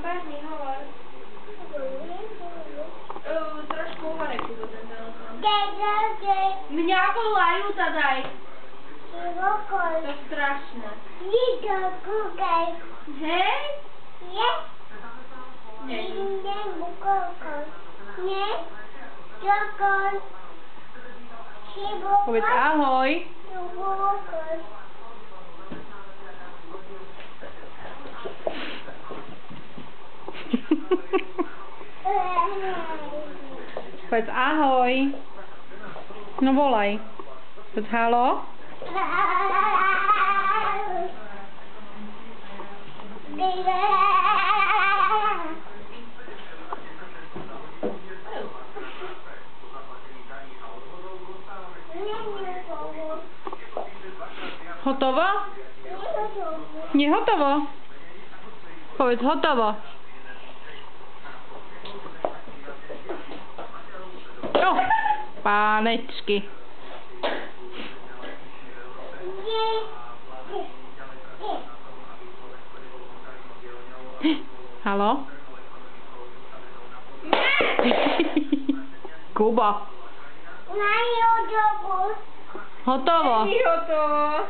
Vážne, hovor. Trošku hore kúdu ten telefón. Mňa volajú, tadaj. To strašné. Hej? Povedz ahoj. Povedz ahoj. No volaj. Povedz halo. Hotovo? Nehotovo? Povedz hotovo. Oh, pánečky. Haló? Kubo. Hotovo. Hotovo.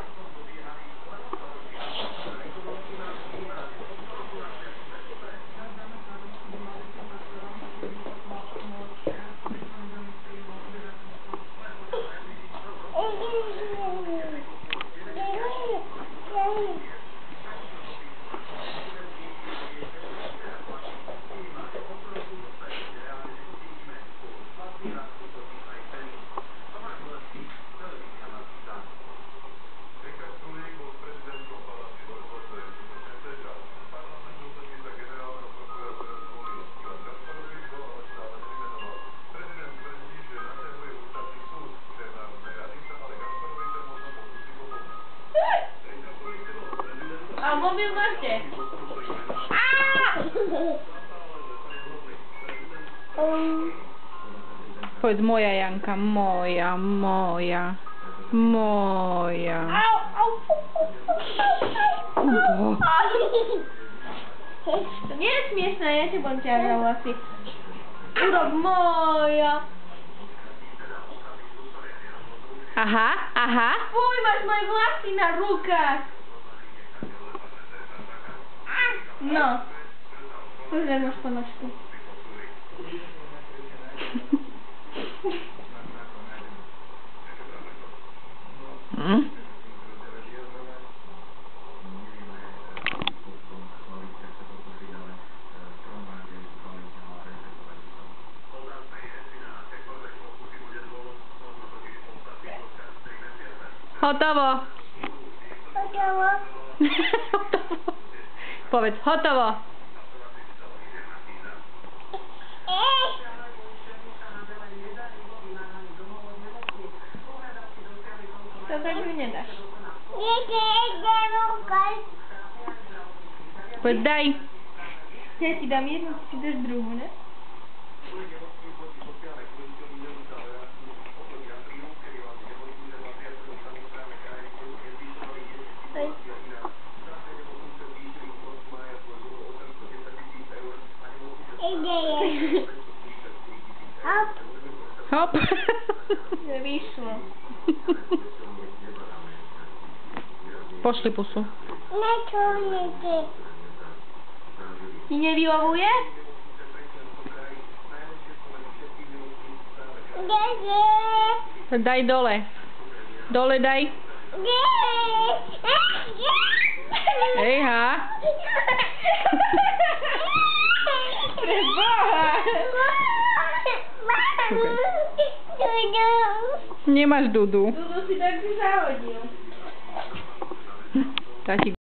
A mobil máte? Povedz moja Janka, moja. Kubo. To nie jest śmieszne, ja się bym cię włosy. Urob moja. Aha. Fuj, masz moje włosy na rukach. No. Kurde, masz po nożku. Hotovo. Povedz hotovo. To tak mi nie dasz. Povedz daj. Ja ci dam jedną, ty ci dasz drugą, nie? Hop. Nie wyszło. Poszli pusu. Ci nie wyłowuje? Daj dole. Dole daj. Ejha. Preboha. Nemáš dudu. Dudu si tak zahodil. Tati